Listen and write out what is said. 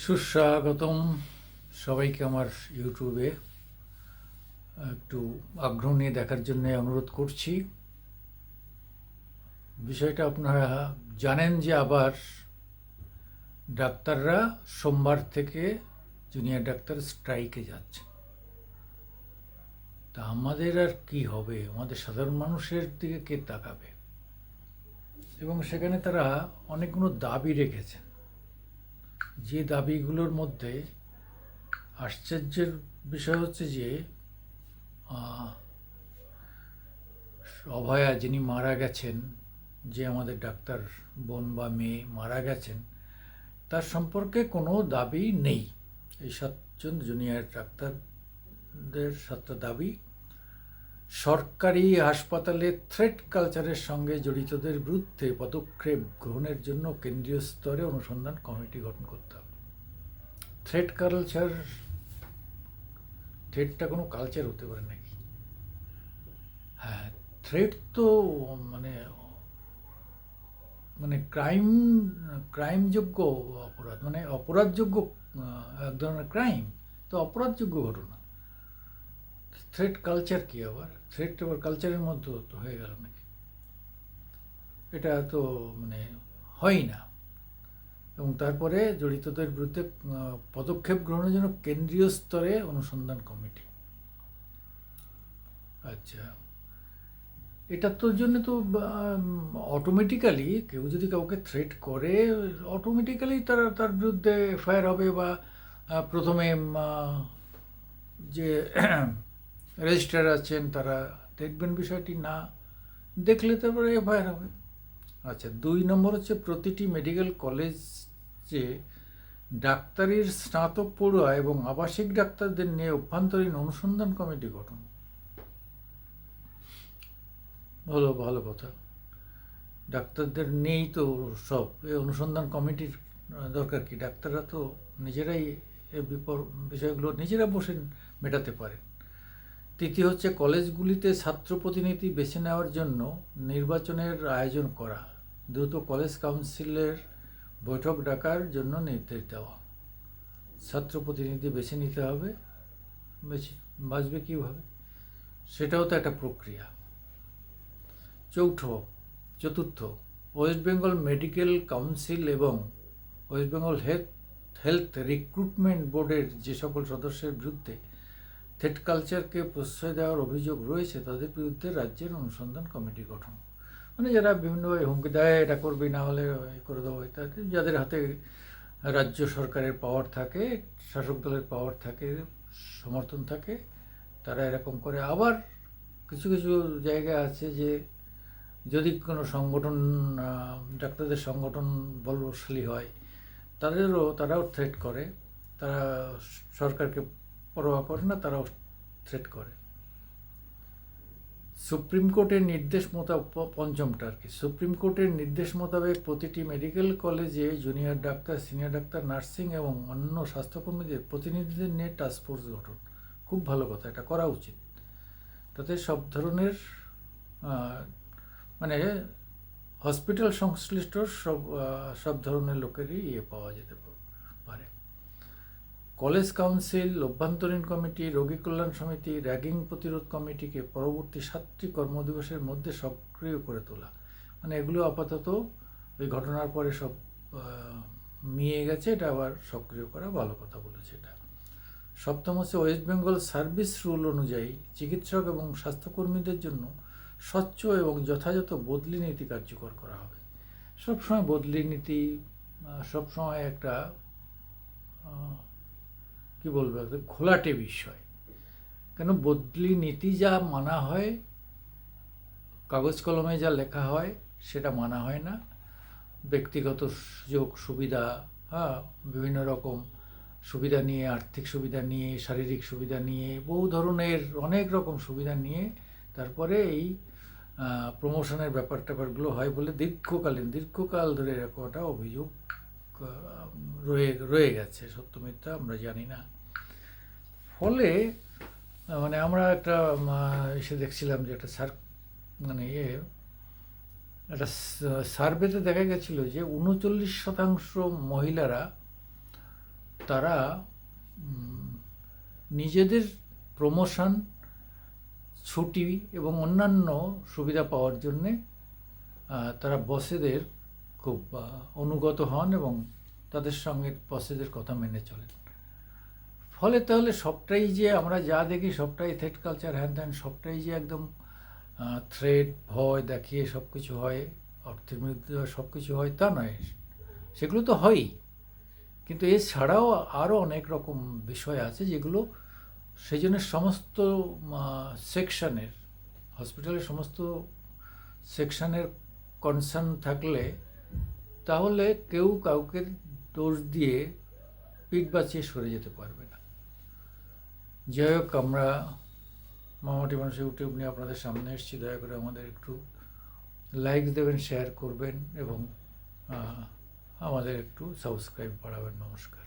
সুস্বাগতম সবাইকে আমার ইউটিউবে একটু আগ্রহ নিয়ে দেখার জন্য অনুরোধ করছি। বিষয়টা আপনারা জানেন যে আবার ডাক্তাররা সোমবার থেকে জুনিয়র ডাক্তার স্ট্রাইকে যাচ্ছে। তা আমাদের আর কি হবে? আমাদের সাধারণ মানুষের দিকে কে তাকাবে? এবং সেখানে তারা অনেকগুলো দাবি রেখেছেন, যে দাবিগুলোর মধ্যে আশ্চর্যের বিষয় হচ্ছে যে অভয়া যিনি মারা গেছেন, যে আমাদের ডাক্তার বোন বা মেয়ে মারা গেছেন, তার সম্পর্কে কোনো দাবি নেই। এই 7জন জুনিয়র ডাক্তারদের 7টা দাবি: সরকারি হাসপাতালে থ্রেট কালচারের সঙ্গে জড়িতদের বিরুদ্ধে পদক্ষেপ গ্রহণের জন্য কেন্দ্রীয় স্তরে অনুসন্ধান কমিটি গঠন করতে হবে। থ্রেট কালচার, থ্রেটটা কোনো কালচার হতে পারে নাকি? হ্যাঁ, থ্রেট তো মানে মানে ক্রাইমযোগ্য অপরাধ, মানে অপরাধযোগ্য এক ধরনের ক্রাইম, তো অপরাধযোগ্য ঘটনা। থ্রেট কালচার কি আবার? থ্রেট আবার কালচারের মধ্যে তো হয়ে গেল নাকি? এটা তো মানে হয় না। এবং তারপরে জড়িতদের বিরুদ্ধে পদক্ষেপ গ্রহণের জন্য কেন্দ্রীয় স্তরে অনুসন্ধান কমিটি। আচ্ছা, এটা তোর জন্য তো অটোমেটিক্যালি কেউ যদি কাউকে থ্রেট করে, অটোমেটিক্যালি তার বিরুদ্ধে এফআইআর হবে, বা প্রথমে যে রেজিস্ট্রার আছেন তারা দেখবেন বিষয়টি, না দেখলে তারপরে এফআইআর হবে। আচ্ছা, 2 নম্বর হচ্ছে প্রতিটি মেডিকেল কলেজে ডাক্তারির স্নাতক পড়ুয়া এবং আবাসিক ডাক্তারদের নিয়ে অভ্যন্তরীণ অনুসন্ধান কমিটি গঠন। ভালো কথা। ডাক্তারদের নেই তো সব, এই অনুসন্ধান কমিটির দরকার কি? ডাক্তাররা তো নিজেরাই এই বিষয়গুলো নিজেরা বসে মেটাতে পারেন। তৃতীয় হচ্ছে কলেজগুলিতে ছাত্র প্রতিনিধি বেছে নেওয়ার জন্য নির্বাচনের আয়োজন করা, দ্রুত কলেজ কাউন্সিলের বৈঠক ডাকার জন্য নির্দেশ দেওয়া। ছাত্র প্রতিনিধি বেছে নিতে হবে, বাঁচবে কীভাবে? সেটাও তো একটা প্রক্রিয়া। চতুর্থ, ওয়েস্ট বেঙ্গল মেডিকেল কাউন্সিল এবং ওয়েস্ট বেঙ্গল হেলথ রিক্রুটমেন্ট বোর্ডের যে সকল সদস্যের বিরুদ্ধে থ্রেট কালচারকে প্রশ্রয় দেওয়ার অভিযোগ রয়েছে তাদের বিরুদ্ধে রাজ্যের অনুসন্ধান কমিটি গঠন। মানে যারা বিভিন্নভাবে হুমকি দেয়, এটা করবি না হলে করে দেবো ইত্যাদি, যাদের হাতে রাজ্য সরকারের পাওয়ার থাকে, শাসক দলের পাওয়ার থাকে, সমর্থন থাকে, তারা এরকম করে। আবার কিছু কিছু জায়গা আছে যে যদি কোনো সংগঠন, ডাক্তারদের সংগঠন বলবৎশালী হয়, তারাও থ্রেট করে। তারা সরকারকে পরোয়া করে না, তারাও থ্রেট করে। সুপ্রিম কোর্টের নির্দেশ পঞ্চমটা আর কি, সুপ্রিম কোর্টের নির্দেশ মোতাবেক প্রতিটি মেডিকেল কলেজে junior doctor, senior doctor, nursing এবং অন্য স্বাস্থ্যকর্মীদের প্রতিনিধিদের নিয়ে টাস্কফোর্স গঠন। খুব ভালো কথা, এটা করা উচিত। তাতে সব ধরনের মানে হসপিটাল সংশ্লিষ্ট সব ধরনের লোকেরই পাওয়া যেতে পারে। কলেজ কাউন্সিল, অভ্যন্তরীণ কমিটি, রোগী কল্যাণ সমিতি, র্যাগিং প্রতিরোধ কমিটিকে পরবর্তী 7টি কর্মদিবসের মধ্যে সক্রিয় করে তোলা। মানে এগুলো আপাতত ওই ঘটনার পরে সব মিয়ে গেছে, এটা আবার সক্রিয় করা, ভালো কথা বলেছে এটা। সপ্তম হচ্ছে ওয়েস্ট বেঙ্গল সার্ভিস রুল অনুযায়ী চিকিৎসক এবং স্বাস্থ্যকর্মীদের জন্য স্বচ্ছ এবং যথাযথ বদলি নীতি কার্যকর করা হবে। সবসময় বদলি নীতি সবসময় একটা কি বলবো, একটা ঘোলাটে বিষয়। কেন বদলি নীতি যা মানা হয়, কাগজ কলমে যা লেখা হয় সেটা মানা হয় না। ব্যক্তিগত সুযোগ সুবিধা, বিভিন্ন রকম সুবিধা নিয়ে, আর্থিক সুবিধা নিয়ে, শারীরিক সুবিধা নিয়ে, বহু ধরনের অনেক রকম সুবিধা নিয়ে তারপরে এই প্রমোশনের ব্যাপারগুলো হয় বলে দীর্ঘকাল ধরে এরকম একটা অভিযোগ রয়ে গেছে। সত্য মিথ্যা আমরা জানি না। ফলে মানে আমরা একটা এসে দেখছিলাম যে একটা একটা সার্ভেতে দেখা গেছিলো যে 39% মহিলারা তারা নিজেদের প্রমোশন, ছুটি এবং অন্যান্য সুবিধা পাওয়ার জন্যে তারা বসেদের খুব অনুগত হন এবং তাদের সঙ্গে বসেদের কথা মেনে চলেন। ফলে তাহলে সবটাই যে আমরা যা দেখি সবটাই থ্রেট কালচার, হ্যান ত্যান, সবটাই যে একদম থ্রেট, ভয় দেখিয়ে সব কিছু হয়, অর্থের বিরুদ্ধে সব কিছু হয় তা নয়। সেগুলো তো হয়ই, কিন্তু এছাড়াও আরও অনেক রকম বিষয় আছে যেগুলো সেই জন্য সমস্ত সেকশনের, হসপিটালের সমস্ত সেকশনের কনসার্ন থাকলে তাহলে কেউ কাউকে দোষ দিয়ে পিঠ বাঁচিয়ে সরে যেতে পারবে না। যাই হোক, আমরা মামাটি মানুষ ইউটিউব নিয়ে আপনাদের সামনে এসেছি। দয়া করে আমাদের একটু লাইক দেবেন, শেয়ার করবেন এবং আমাদের একটু সাবস্ক্রাইব বাড়াবেন। নমস্কার।